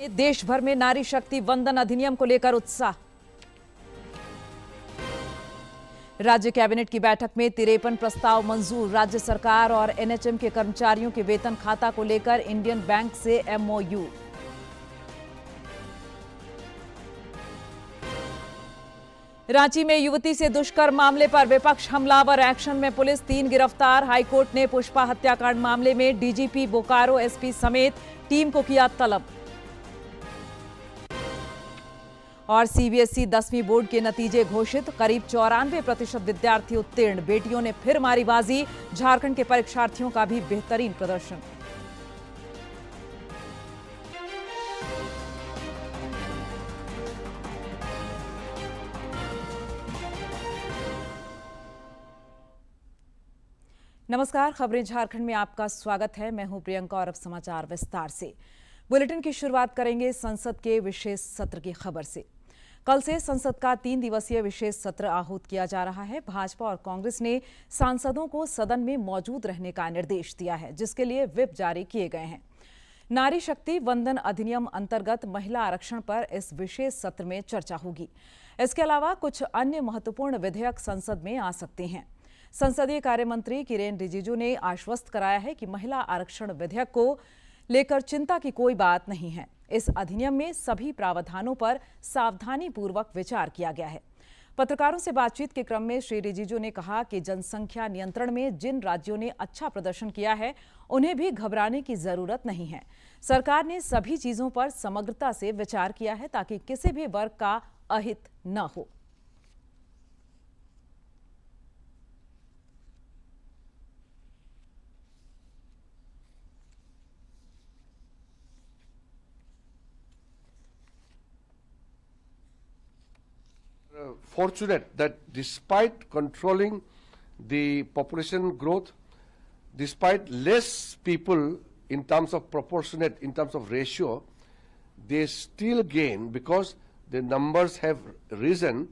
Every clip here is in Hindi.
देश भर में नारी शक्ति वंदन अधिनियम को लेकर उत्साह। राज्य कैबिनेट की बैठक में 53 प्रस्ताव मंजूर। राज्य सरकार और एनएचएम के कर्मचारियों के वेतन खाता को लेकर इंडियन बैंक से एमओयू। रांची में युवती से दुष्कर्म मामले पर विपक्ष हमलावर, एक्शन में पुलिस, 3 गिरफ्तार। हाईकोर्ट ने पुष्पा हत्याकांड मामले में डीजीपी बोकारो, एसपी समेत टीम को किया तलब। और सीबीएसई 10वीं बोर्ड के नतीजे घोषित, करीब 94% विद्यार्थी उत्तीर्ण। बेटियों ने फिर मारी बाजी, झारखंड के परीक्षार्थियों का भी बेहतरीन प्रदर्शन। नमस्कार, खबरें झारखंड में आपका स्वागत है। मैं हूं प्रियंका और अब समाचार विस्तार से। बुलेटिन की शुरुआत करेंगे संसद के विशेष सत्र की खबर से। कल से संसद का 3 दिवसीय विशेष सत्र आहूत किया जा रहा है। भाजपा और कांग्रेस ने सांसदों को सदन में मौजूद रहने का निर्देश दिया है, जिसके लिए व्हिप जारी किए गए हैं। नारी शक्ति वंदन अधिनियम अंतर्गत महिला आरक्षण पर इस विशेष सत्र में चर्चा होगी। इसके अलावा कुछ अन्य महत्वपूर्ण विधेयक संसद में आ सकते हैं। संसदीय कार्य मंत्री किरेन रिजिजू ने आश्वस्त कराया है कि महिला आरक्षण विधेयक को लेकर चिंता की कोई बात नहीं है। इस अधिनियम में सभी प्रावधानों पर सावधानीपूर्वक विचार किया गया है। पत्रकारों से बातचीत के क्रम में श्री रिजिजू ने कहा कि जनसंख्या नियंत्रण में जिन राज्यों ने अच्छा प्रदर्शन किया है, उन्हें भी घबराने की जरूरत नहीं है। सरकार ने सभी चीजों पर समग्रता से विचार किया है ताकि किसी भी वर्ग का अहित न हो। Fortunate that despite controlling the population growth, despite less people in terms of proportionate, in terms of ratio, they still gain because the numbers have risen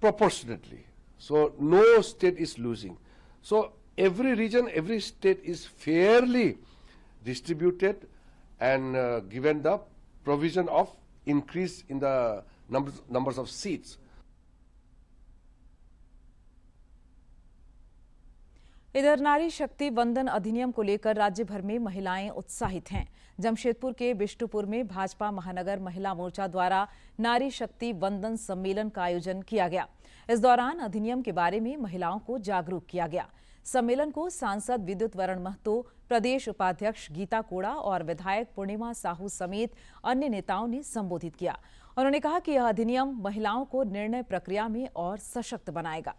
proportionately. So no state is losing. So every region, every state is fairly distributed and given the provision of increase in the numbers of seats. इधर नारी शक्ति वंदन अधिनियम को लेकर राज्य भर में महिलाएं उत्साहित हैं। जमशेदपुर के बिष्टुपुर में भाजपा महानगर महिला मोर्चा द्वारा नारी शक्ति वंदन सम्मेलन का आयोजन किया गया। इस दौरान अधिनियम के बारे में महिलाओं को जागरूक किया गया। सम्मेलन को सांसद विद्युत वरण महतो, प्रदेश उपाध्यक्ष गीता कोड़ा और विधायक पूर्णिमा साहू समेत अन्य नेताओं ने संबोधित किया। उन्होंने कहा कि यह अधिनियम महिलाओं को निर्णय प्रक्रिया में और सशक्त बनाएगा।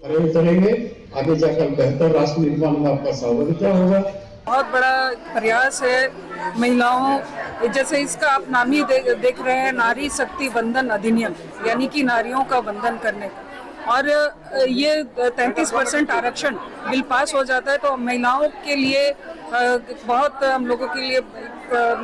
प्रयोग करेंगे, आगे जाकर बेहतर राष्ट्र निर्माण में आपका स्वागत होगा। बहुत बड़ा प्रयास है महिलाओं, जैसे इसका आप नाम ही देख रहे हैं, नारी शक्ति वंदन अधिनियम, यानी कि नारियों का वंदन करने का। और ये 33% आरक्षण बिल पास हो जाता है तो महिलाओं के लिए बहुत, हम लोगों के लिए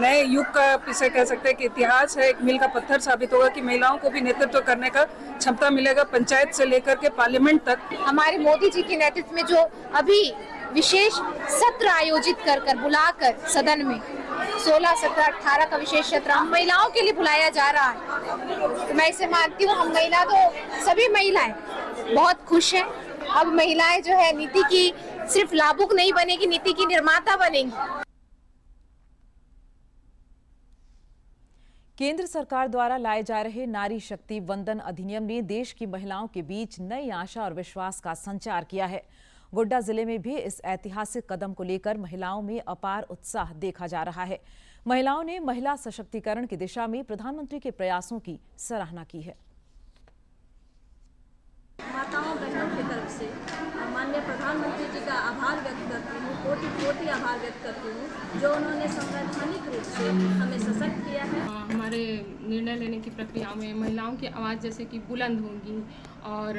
नए युग का इसे कह सकते हैं कि इतिहास है, एक मील का पत्थर साबित होगा कि महिलाओं को भी नेतृत्व करने का क्षमता मिलेगा, पंचायत से लेकर के पार्लियामेंट तक। हमारे मोदी जी के नेतृत्व में जो अभी विशेष सत्र आयोजित कर बुलाकर सदन में 16, 17, 18 का विशेष सत्र हम महिलाओं के लिए बुलाया जा रहा है, तो मैं इसे मानती हूँ। हम महिला तो सभी महिलाएं बहुत खुश हैं। अब महिलाएं जो है नीति की सिर्फ लाभुक नहीं बनेगी, नीति की निर्माता बनेंगी। केंद्र सरकार द्वारा लाए जा रहे नारी शक्ति वंदन अधिनियम ने देश की महिलाओं के बीच नई आशा और विश्वास का संचार किया है। गोड्डा जिले में भी इस ऐतिहासिक कदम को लेकर महिलाओं में अपार उत्साह देखा जा रहा है। महिलाओं ने महिला सशक्तिकरण की दिशा में प्रधानमंत्री के प्रयासों की सराहना की है। माताओं बहनों की तरफ से माननीय प्रधानमंत्री जी का आभार व्यक्त करती हूँ, कोटि कोटि आभार व्यक्त करती हूँ, जो उन्होंने संवैधानिक रूप से हमें सशक्त किया है। हमारे निर्णय लेने की प्रक्रिया में महिलाओं की आवाज़ जैसे कि बुलंद होंगी और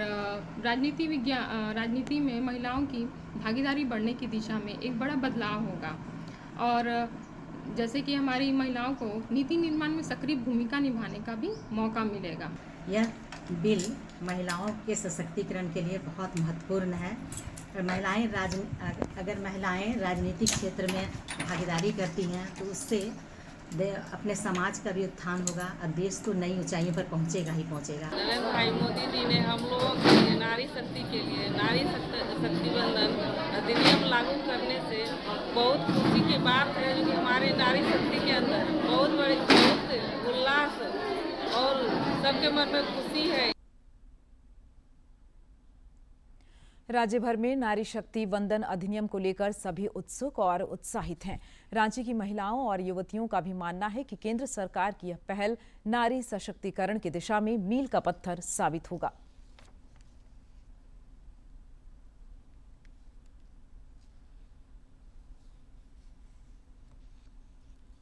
राजनीति में महिलाओं की भागीदारी बढ़ने की दिशा में एक बड़ा बदलाव होगा। और जैसे कि हमारी महिलाओं को नीति निर्माण में सक्रिय भूमिका निभाने का भी मौका मिलेगा। यह बिल महिलाओं के सशक्तिकरण के लिए बहुत महत्वपूर्ण है। अगर महिलाएं राजनीतिक क्षेत्र में भागीदारी करती हैं तो उससे अपने समाज का भी उत्थान होगा और देश तो नई ऊंचाइयों पर पहुंचेगा ही पहुंचेगा। नरेंद्र भाई मोदी जी ने हम लोगों के लिए नारी शक्ति के लिए नारी शक्ति बंधन अधिनियम लागू करने से बहुत खुशी की बात है कि हमारे नारी शक्ति के अंदर बहुत उल्लास और सबके मन में खुशी है। राज्य भर में नारी शक्ति वंदन अधिनियम को लेकर सभी उत्सुक और उत्साहित हैं। रांची की महिलाओं और युवतियों का भी मानना है कि केंद्र सरकार की यह पहल नारी सशक्तिकरण की दिशा में मील का पत्थर साबित होगा।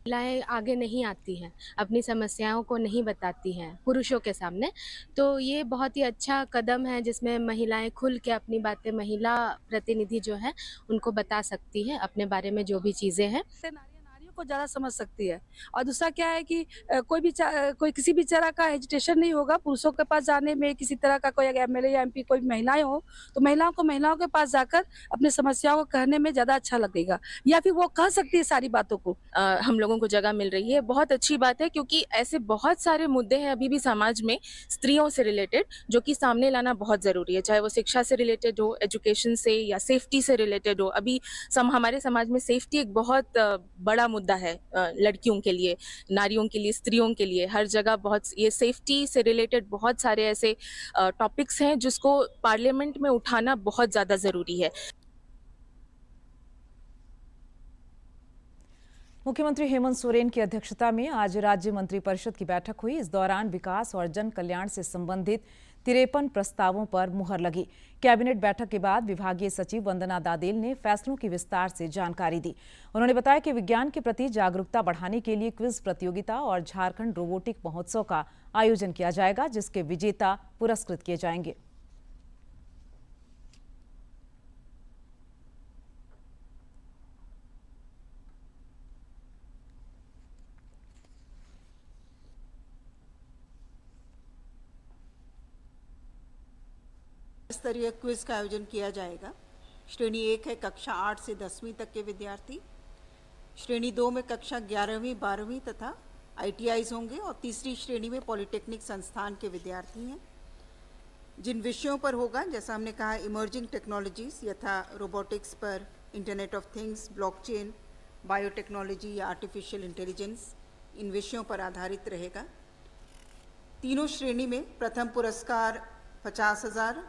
महिलाएं आगे नहीं आती हैं, अपनी समस्याओं को नहीं बताती हैं पुरुषों के सामने, तो ये बहुत ही अच्छा कदम है जिसमें महिलाएं खुल के अपनी बातें, महिला प्रतिनिधि जो है उनको बता सकती है अपने बारे में जो भी चीज़ें हैं। नारियों को ज़्यादा समझ सकती है। और दूसरा क्या है कि कोई किसी भी तरह का हेजिटेशन नहीं होगा पुरुषों के पास जाने में। किसी तरह का कोई एमएलए या एमपी कोई महिलाएं हो तो महिलाओं के पास जाकर अपनी समस्याओं को कहने में ज़्यादा अच्छा लगेगा, या फिर वो कह सकती है सारी बातों को। हम लोगों को जगह मिल रही है, बहुत अच्छी बात है, क्योंकि ऐसे बहुत सारे मुद्दे हैं अभी भी समाज में स्त्रियों से रिलेटेड जो कि सामने लाना बहुत ज़रूरी है, चाहे वो शिक्षा से रिलेटेड हो, एजुकेशन से या सेफ्टी से रिलेटेड हो। अभी हमारे समाज में सेफ्टी एक बहुत बड़ा मुद्दा है, लड़कियों के लिए, नारियों के लिए, स्त्रियों के लिए, हर जगह बहुत ये सेफ्टी से रिलेटेड बहुत सारे ऐसे टॉपिक्स हैं जिसको पार्लियामेंट में उठाना बहुत ज़्यादा ज़रूरी है। मुख्यमंत्री हेमंत सोरेन की अध्यक्षता में आज राज्य मंत्रिपरिषद की बैठक हुई। इस दौरान विकास और जन कल्याण से संबंधित 53 प्रस्तावों पर मुहर लगी। कैबिनेट बैठक के बाद विभागीय सचिव वंदना दादेल ने फैसलों की विस्तार से जानकारी दी। उन्होंने बताया कि विज्ञान के प्रति जागरूकता बढ़ाने के लिए क्विज प्रतियोगिता और झारखंड रोबोटिक महोत्सव का आयोजन किया जाएगा, जिसके विजेता पुरस्कृत किए जाएंगे। स्तरीय क्विज का आयोजन किया जाएगा। श्रेणी 1 है कक्षा 8 से 10वीं तक के विद्यार्थी। श्रेणी 2 में कक्षा 11वीं 12वीं तथा ITIs होंगे और तीसरी श्रेणी में पॉलिटेक्निक संस्थान के विद्यार्थी हैं। जिन विषयों पर होगा, जैसा हमने कहा, इमर्जिंग टेक्नोलॉजीज यथा रोबोटिक्स पर, internet of things, blockchain, biotechnology या आर्टिफिशियल इंटेलिजेंस, इन विषयों पर आधारित रहेगा। तीनों श्रेणी में प्रथम पुरस्कार 50,000,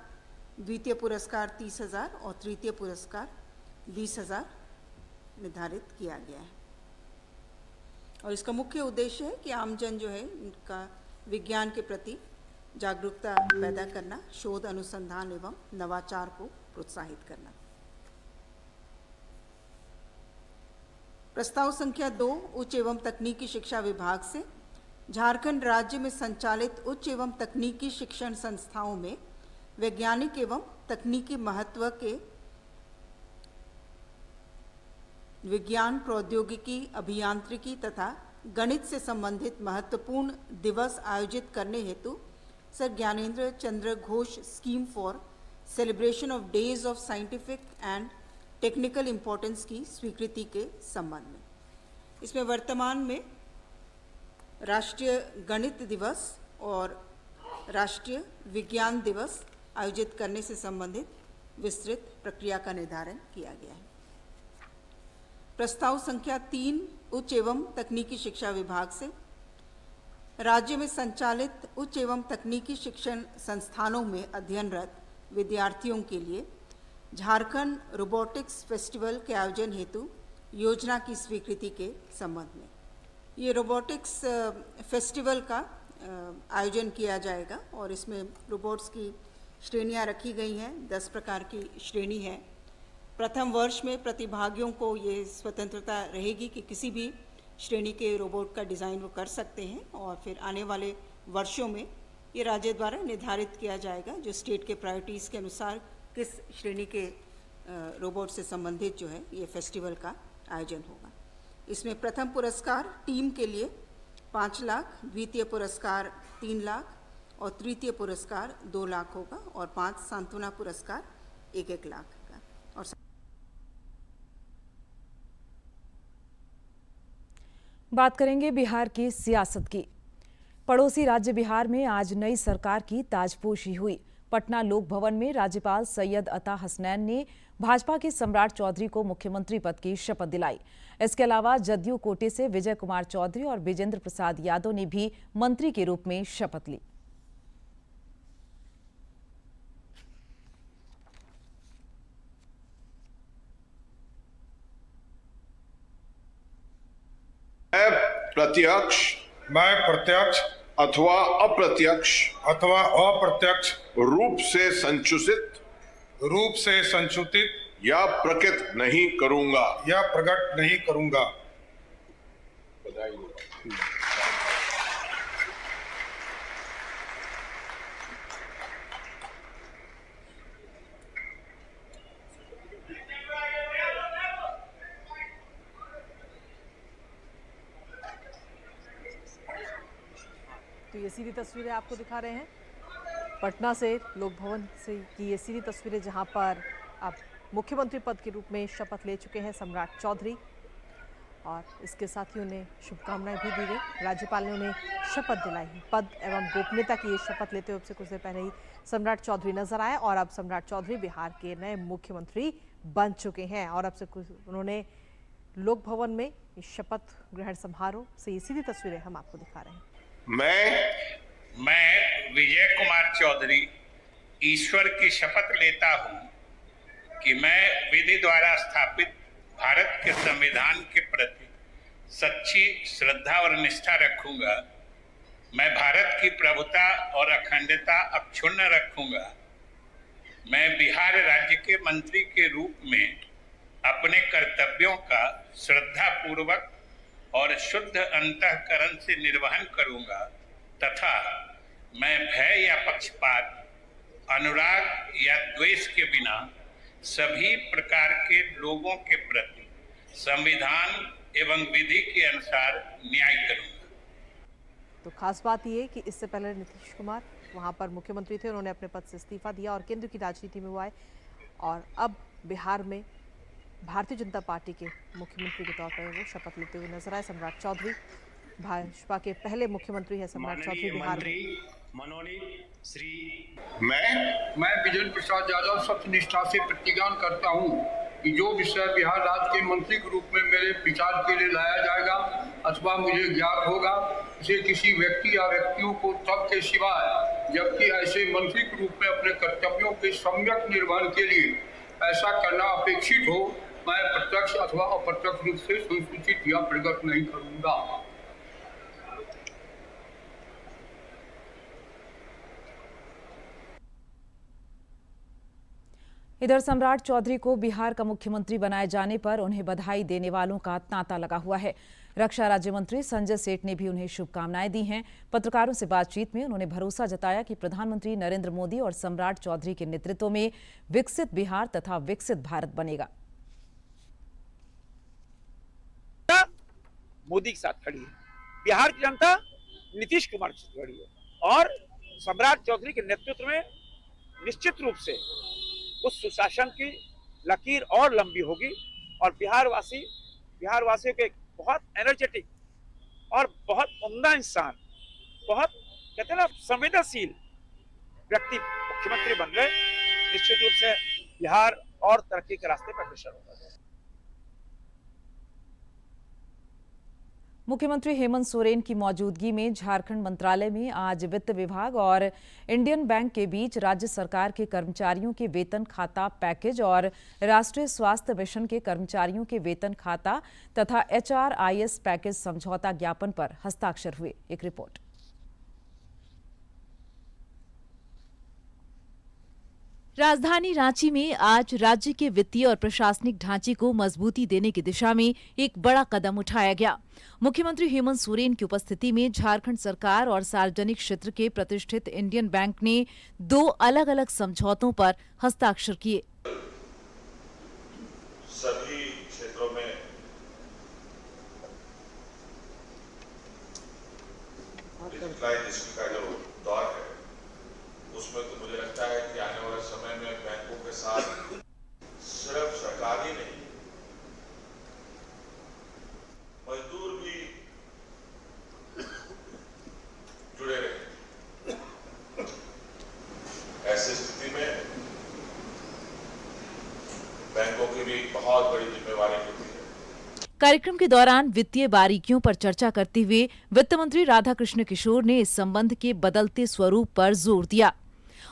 द्वितीय पुरस्कार 30,000 और तृतीय पुरस्कार 20,000 निर्धारित किया गया है। और इसका मुख्य उद्देश्य है कि आमजन जो है उनका विज्ञान के प्रति जागरूकता पैदा करना, शोध अनुसंधान एवं नवाचार को प्रोत्साहित करना। प्रस्ताव संख्या 2 उच्च एवं तकनीकी शिक्षा विभाग से झारखंड राज्य में संचालित उच्च एवं तकनीकी शिक्षण संस्थाओं में वैज्ञानिक एवं तकनीकी महत्व के विज्ञान, प्रौद्योगिकी, अभियांत्रिकी तथा गणित से संबंधित महत्वपूर्ण दिवस आयोजित करने हेतु sir Gyanendra Chandra Ghosh scheme for celebration of days of scientific and technical importance की स्वीकृति के संबंध में। इसमें वर्तमान में राष्ट्रीय गणित दिवस और राष्ट्रीय विज्ञान दिवस आयोजित करने से संबंधित विस्तृत प्रक्रिया का निर्धारण किया गया है। प्रस्ताव संख्या 3 उच्च एवं तकनीकी शिक्षा विभाग से राज्य में संचालित उच्च एवं तकनीकी शिक्षण संस्थानों में अध्ययनरत विद्यार्थियों के लिए झारखंड रोबोटिक्स फेस्टिवल के आयोजन हेतु योजना की स्वीकृति के संबंध में। ये रोबोटिक्स फेस्टिवल का आयोजन किया जाएगा और इसमें रोबोट्स की श्रेणियां रखी गई हैं। 10 प्रकार की श्रेणी है। प्रथम वर्ष में प्रतिभागियों को ये स्वतंत्रता रहेगी कि किसी भी श्रेणी के रोबोट का डिज़ाइन वो कर सकते हैं और फिर आने वाले वर्षों में ये राज्य द्वारा निर्धारित किया जाएगा जो स्टेट के प्रायोरिटीज़ के अनुसार किस श्रेणी के रोबोट से संबंधित जो है ये फेस्टिवल का आयोजन होगा। इसमें प्रथम पुरस्कार टीम के लिए 5 लाख, द्वितीय पुरस्कार 3 लाख और तृतीय पुरस्कार 2 लाख होगा और 5 सांत्वना पुरस्कार 1-1 लाख का। बात करेंगे बिहार की सियासत की। पड़ोसी राज्य बिहार में आज नई सरकार की ताजपोशी हुई। पटना लोक भवन में राज्यपाल सैयद अता हसनैन ने भाजपा के सम्राट चौधरी को मुख्यमंत्री पद की शपथ दिलाई। इसके अलावा जदयू कोटे से विजय कुमार चौधरी और विजेंद्र प्रसाद यादव ने भी मंत्री के रूप में शपथ ली। मैं प्रत्यक्ष अथवा अप्रत्यक्ष रूप से संसूचित या प्रकट नहीं करूंगा। बधाई हो। तो ये सीधी तस्वीरें आपको दिखा रहे हैं पटना से लोक भवन से की ये सीधी तस्वीरें, जहां पर अब मुख्यमंत्री पद के रूप में शपथ ले चुके हैं सम्राट चौधरी और इसके साथ ही उन्हें शुभकामनाएं भी दी गई। राज्यपाल ने उन्हें शपथ दिलाई। पद एवं गोपनीयता की ये शपथ लेते हुए कुछ देर पहले ही सम्राट चौधरी नजर आए और अब सम्राट चौधरी बिहार के नए मुख्यमंत्री बन चुके हैं और अब से कुछ उन्होंने लोक भवन में शपथ ग्रहण समारोह से ये सीधी तस्वीरें हम आपको दिखा रहे हैं। मैं विजय कुमार चौधरी ईश्वर की शपथ लेता हूं कि मैं विधि द्वारा स्थापित भारत के संविधान के प्रति सच्ची श्रद्धा और निष्ठा रखूंगा। मैं भारत की प्रभुता और अखंडता अक्षुण्ण रखूंगा। मैं बिहार राज्य के मंत्री के रूप में अपने कर्तव्यों का श्रद्धापूर्वक और शुद्ध अंतःकरण से निर्वहन करूंगा तथा मैं भय या पक्षपात, अनुराग या द्वेष के बिना सभी प्रकार के लोगों के प्रति संविधान एवं विधि के अनुसार न्याय करूंगा। तो खास बात ये कि इससे पहले नीतीश कुमार वहां पर मुख्यमंत्री थे, उन्होंने अपने पद से इस्तीफा दिया और केंद्र की राजनीति में वो आए और अब बिहार में भारतीय जनता पार्टी के मुख्यमंत्री के तौर पर वो शपथ लेते हुए नजर आए। सम्राट चौधरी भाजपा के पहले मुख्यमंत्री है सम्राट चौधरी बिहार में। मैं विजेंद्र प्रसाद यादव सत्यनिष्ठा से प्रतिज्ञान करता हूं कि जो विषय बिहार राज्य के मंत्री के रूप में मेरे विचार के लिए लाया जाएगा अथवा मुझे ज्ञात होगा, उसे किसी व्यक्ति या व्यक्तियों को तब के सिवाय जबकि ऐसे मंत्री के रूप में अपने कर्तव्यों के सम्यक निर्वहन के लिए ऐसा करना अपेक्षित हो, मैं प्रत्यक्ष अथवा अप्रत्यक्ष रूप से संसूचित या प्रकट नहीं करूंगा। इधर सम्राट चौधरी को बिहार का मुख्यमंत्री बनाए जाने पर उन्हें बधाई देने वालों का तांता लगा हुआ है। रक्षा राज्य मंत्री संजय सेठ ने भी उन्हें शुभकामनाएं दी हैं। पत्रकारों से बातचीत में उन्होंने भरोसा जताया कि प्रधानमंत्री नरेंद्र मोदी और सम्राट चौधरी के नेतृत्व में विकसित बिहार तथा विकसित भारत बनेगा। मोदी के साथ खड़ी है, बिहार की जनता नीतीश कुमार के साथ खड़ी है और सम्राट चौधरी के नेतृत्व में निश्चित रूप से उस सुशासन की लकीर और लंबी होगी और बिहार वासियों के बहुत एनर्जेटिक और बहुत उम्दा इंसान, बहुत कहते हैं ना संवेदनशील व्यक्ति मुख्यमंत्री बन गए। निश्चित रूप से बिहार और तरक्की के रास्ते पर अग्रसर होगा। मुख्यमंत्री हेमंत सोरेन की मौजूदगी में झारखंड मंत्रालय में आज वित्त विभाग और इंडियन बैंक के बीच राज्य सरकार के कर्मचारियों के वेतन खाता पैकेज और राष्ट्रीय स्वास्थ्य मिशन के कर्मचारियों के वेतन खाता तथा HRIS पैकेज समझौता ज्ञापन पर हस्ताक्षर हुए। एक रिपोर्ट। राजधानी रांची में आज राज्य के वित्तीय और प्रशासनिक ढांचे को मजबूती देने की दिशा में एक बड़ा कदम उठाया गया। मुख्यमंत्री हेमंत सोरेन की उपस्थिति में झारखंड सरकार और सार्वजनिक क्षेत्र के प्रतिष्ठित इंडियन बैंक ने 2 अलग-अलग समझौतों पर हस्ताक्षर किए। सभी क्षेत्रों में डिजिटलाइजेशन का जो दौर है उसमें तो मुझे लगता है कि आने वाले समय में बैंकों के साथ सिर्फ सरकार ही नहीं, मजदूर भी स्थिति में बैंकों की भी बहुत बड़ी जिम्मेवारी होती है। कार्यक्रम के दौरान वित्तीय बारीकियों पर चर्चा करते हुए वित्त मंत्री राधाकृष्ण किशोर ने इस संबंध के बदलते स्वरूप पर जोर दिया।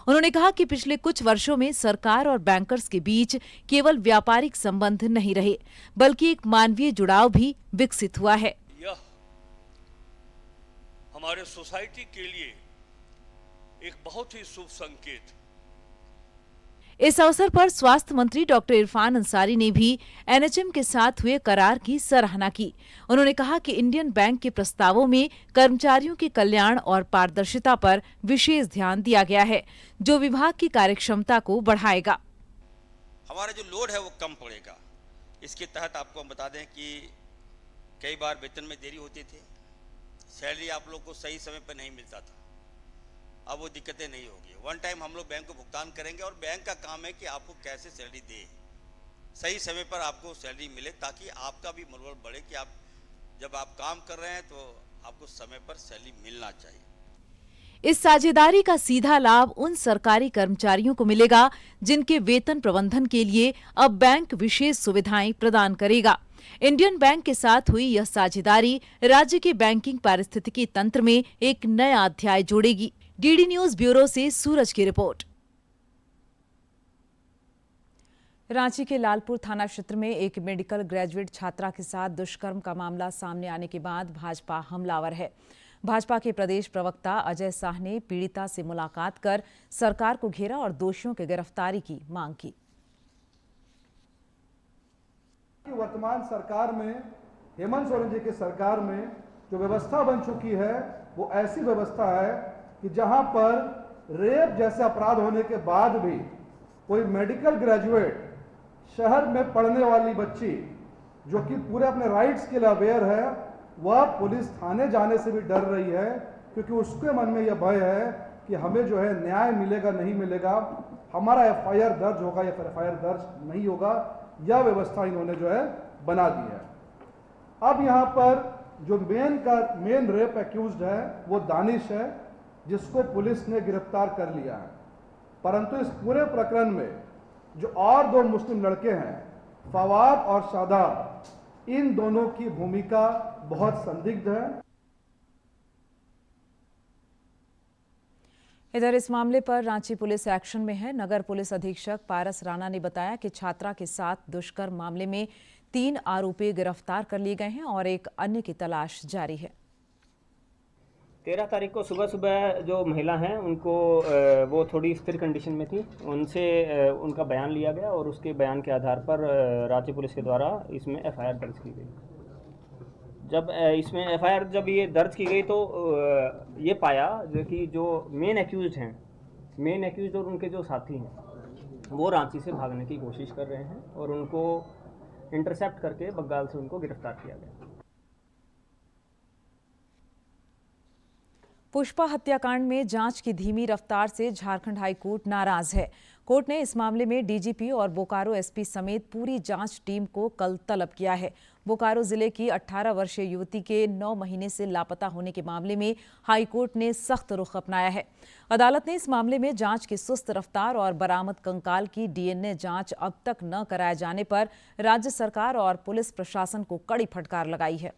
उन्होंने कहा कि पिछले कुछ वर्षों में सरकार और बैंकर्स के बीच केवल व्यापारिक संबंध नहीं रहे, बल्कि एक मानवीय जुड़ाव भी विकसित हुआ है। यह हमारे सोसाइटी के लिए एक बहुत ही शुभ संकेत। इस अवसर पर स्वास्थ्य मंत्री डॉक्टर इरफान अंसारी ने भी एनएचएम के साथ हुए करार की सराहना की। उन्होंने कहा कि इंडियन बैंक के प्रस्तावों में कर्मचारियों के कल्याण और पारदर्शिता पर विशेष ध्यान दिया गया है, जो विभाग की कार्यक्षमता को बढ़ाएगा। हमारा जो लोड है वो कम पड़ेगा। इसके तहत आपको हम बता दें कि कई बार वेतन में देरी होती थी, सैलरी आप लोग को सही समय पर नहीं मिलता था। अब वो दिक्कतें नहीं होगी। वन टाइम हम लोग बैंक को भुगतान करेंगे और बैंक का काम है कि आपको कैसे सैलरी दे, सही समय पर आपको सैलरी मिले, ताकि आपका भी मनोबल बढ़े कि आप जब आप काम कर रहे हैं तो आपको समय पर सैलरी मिलना चाहिए। इस साझेदारी का सीधा लाभ उन सरकारी कर्मचारियों को मिलेगा जिनके वेतन प्रबंधन के लिए अब बैंक विशेष सुविधाएं प्रदान करेगा। इंडियन बैंक के साथ हुई यह साझेदारी राज्य के बैंकिंग पारिस्थितिकी तंत्र में एक नया अध्याय जोड़ेगी। डीडी न्यूज ब्यूरो से सूरज की रिपोर्ट। रांची के लालपुर थाना क्षेत्र में एक मेडिकल ग्रेजुएट छात्रा के साथ दुष्कर्म का मामला सामने आने के बाद भाजपा हमलावर है। भाजपा के प्रदेश प्रवक्ता अजय शाह ने पीड़िता से मुलाकात कर सरकार को घेरा और दोषियों की गिरफ्तारी की मांग की। वर्तमान सरकार में, हेमंत सोरेन जी की सरकार में जो व्यवस्था बन चुकी है वो ऐसी व्यवस्था है कि जहां पर रेप जैसे अपराध होने के बाद भी कोई मेडिकल ग्रेजुएट, शहर में पढ़ने वाली बच्ची जो कि पूरे अपने राइट्स के लिए अवेयर है, वह पुलिस थाने जाने से भी डर रही है, क्योंकि उसके मन में यह भय है कि हमें जो है न्याय मिलेगा नहीं मिलेगा, हमारा एफआईआर दर्ज होगा या फिर एफआईआर दर्ज नहीं होगा। यह व्यवस्था इन्होंने जो है बना दी है। अब यहाँ पर जो मेन रेप एक्यूज्ड है वो दानिश है, जिसको पुलिस ने गिरफ्तार कर लिया है। परंतु इस पूरे प्रकरण में जो और दो मुस्लिम लड़के हैं, फवाद और शादाब, इन दोनों की भूमिका बहुत संदिग्ध है। इधर इस मामले पर रांची पुलिस एक्शन में है। नगर पुलिस अधीक्षक पारस राणा ने बताया कि छात्रा के साथ दुष्कर्म मामले में 3 आरोपी गिरफ्तार कर लिए गए हैं और एक अन्य की तलाश जारी है। 13 तारीख को सुबह सुबह जो महिला हैं उनको वो थोड़ी स्थिर कंडीशन में थी, उनसे उनका बयान लिया गया और उसके बयान के आधार पर रांची पुलिस के द्वारा इसमें एफआईआर दर्ज की गई। जब इसमें एफआईआर जब ये दर्ज की गई तो ये पाया कि जो मेन एक्यूज्ड और उनके जो साथी हैं वो रांची से भागने की कोशिश कर रहे हैं और उनको इंटरसेप्ट करके बंगाल से उनको गिरफ्तार किया गया। पुष्पा हत्याकांड में जांच की धीमी रफ्तार से झारखंड हाईकोर्ट नाराज है। कोर्ट ने इस मामले में डीजीपी और बोकारो एसपी समेत पूरी जांच टीम को कल तलब किया है। बोकारो जिले की 18 वर्षीय युवती के 9 महीने से लापता होने के मामले में हाईकोर्ट ने सख्त रुख अपनाया है। अदालत ने इस मामले में जांच की सुस्त रफ्तार और बरामद कंकाल की डीएनए जांच अब तक न कराए जाने पर राज्य सरकार और पुलिस प्रशासन को कड़ी फटकार लगाई है।